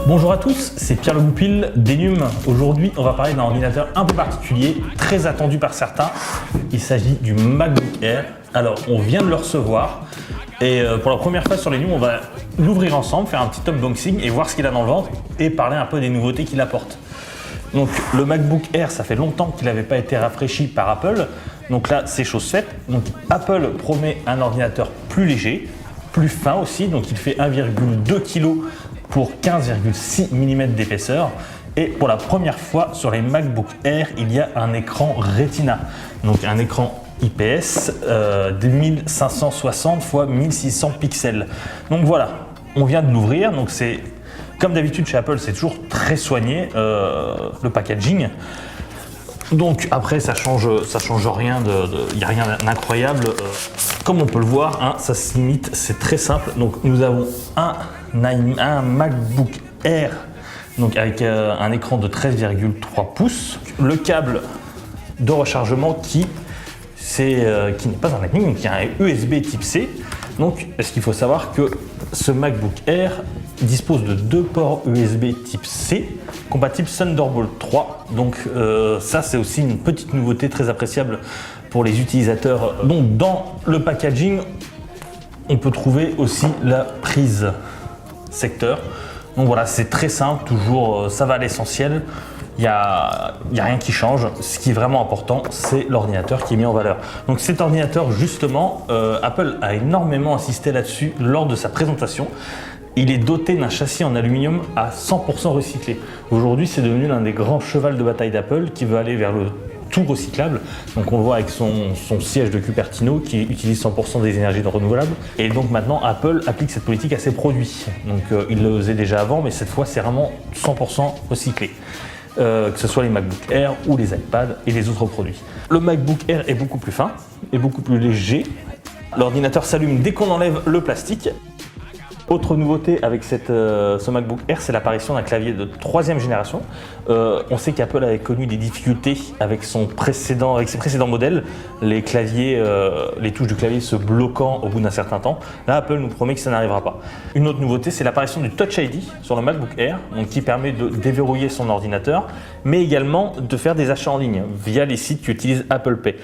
Bonjour à tous, c'est Pierre Le Goupil d'Enum. Aujourd'hui, on va parler d'un ordinateur un peu particulier, très attendu par certains. Il s'agit du MacBook Air. Alors, on vient de le recevoir et pour la première fois sur l'Enum, on va l'ouvrir ensemble, faire un petit unboxing et voir ce qu'il a dans le ventre et parler un peu des nouveautés qu'il apporte. Donc, le MacBook Air, ça fait longtemps qu'il n'avait pas été rafraîchi par Apple. Donc là, c'est chose faite. Donc, Apple promet un ordinateur plus léger, plus fin aussi. Donc, il fait 1,2 kg pour 15,6 mm d'épaisseur. Et pour la première fois sur les MacBook Air, il y a un écran Retina. Donc, un écran IPS de 1560 x 1600 pixels. Donc voilà, on vient de l'ouvrir. Donc c'est comme d'habitude chez Apple, c'est toujours très soigné le packaging. Donc après ça change rien, il n'y a rien d'incroyable. Comme on peut le voir, hein, ça se limite, c'est très simple. Donc nous avons un MacBook Air donc avec un écran de 13,3 pouces, le câble de rechargement qui n'est pas un Lightning, donc il y a un USB type C. Donc, ce qu'il faut savoir que ce MacBook Air dispose de deux ports USB type C, compatibles Thunderbolt 3. Donc, ça, c'est aussi une petite nouveauté très appréciable pour les utilisateurs. Donc, dans le packaging, on peut trouver aussi la prise secteur. Donc voilà, c'est très simple, toujours, ça va à l'essentiel. Il n'y a rien qui change. Ce qui est vraiment important, c'est l'ordinateur qui est mis en valeur. Donc cet ordinateur, justement, Apple a énormément insisté là-dessus lors de sa présentation. Il est doté d'un châssis en aluminium à 100% recyclé. Aujourd'hui, c'est devenu l'un des grands chevals de bataille d'Apple qui veut aller vers le tout recyclable. Donc on le voit avec son siège de Cupertino qui utilise 100% des énergies renouvelables. Et donc maintenant, Apple applique cette politique à ses produits. Donc il le faisait déjà avant, mais cette fois, c'est vraiment 100% recyclé. Que ce soit les MacBook Air ou les iPads et les autres produits. Le MacBook Air est beaucoup plus fin et beaucoup plus léger. L'ordinateur s'allume dès qu'on enlève le plastique. Autre nouveauté avec ce MacBook Air, c'est l'apparition d'un clavier de 3e génération. On sait qu'Apple avait connu des difficultés avec ses précédents modèles, les touches du clavier se bloquant au bout d'un certain temps. Là, Apple nous promet que ça n'arrivera pas. Une autre nouveauté, c'est l'apparition du Touch ID sur le MacBook Air, donc qui permet de déverrouiller son ordinateur, mais également de faire des achats en ligne via les sites qui utilisent Apple Pay.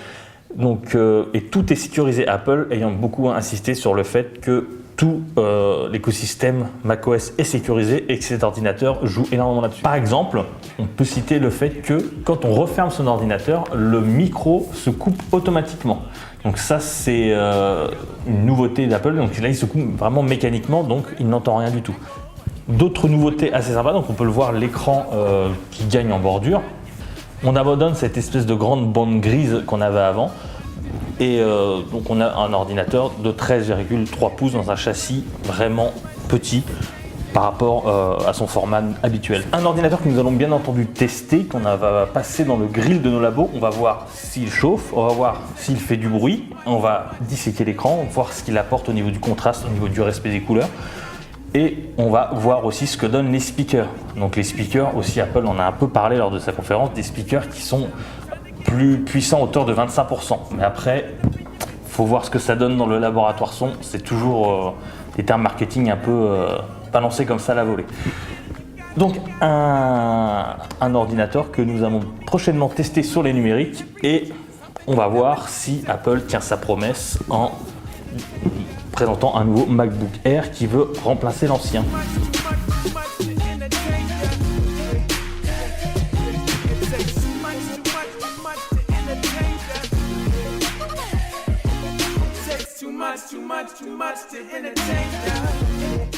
Donc, et tout est sécurisé Apple, ayant beaucoup insisté sur le fait que tout l'écosystème macOS est sécurisé et que cet ordinateur joue énormément là-dessus. Par exemple, on peut citer le fait que quand on referme son ordinateur, le micro se coupe automatiquement. Donc ça, c'est une nouveauté d'Apple. Donc là, il se coupe vraiment mécaniquement, donc il n'entend rien du tout. D'autres nouveautés assez sympas, donc on peut le voir, l'écran qui gagne en bordure. On abandonne cette espèce de grande bande grise qu'on avait avant. Et donc on a un ordinateur de 13,3 pouces dans un châssis vraiment petit par rapport à son format habituel. Un ordinateur que nous allons bien entendu tester, qu'on va passer dans le grill de nos labos. On va voir s'il chauffe, on va voir s'il fait du bruit, on va disséquer l'écran, voir ce qu'il apporte au niveau du contraste, au niveau du respect des couleurs. Et on va voir aussi ce que donnent les speakers. Donc les speakers aussi, Apple en a un peu parlé lors de sa conférence, des speakers qui sont plus puissant à hauteur de 25%. Mais après, il faut voir ce que ça donne dans le laboratoire son. C'est toujours des termes marketing un peu balancés comme ça à la volée. Donc un ordinateur que nous allons prochainement tester sur les numériques et on va voir si Apple tient sa promesse en présentant un nouveau MacBook Air qui veut remplacer l'ancien. Too much to entertain.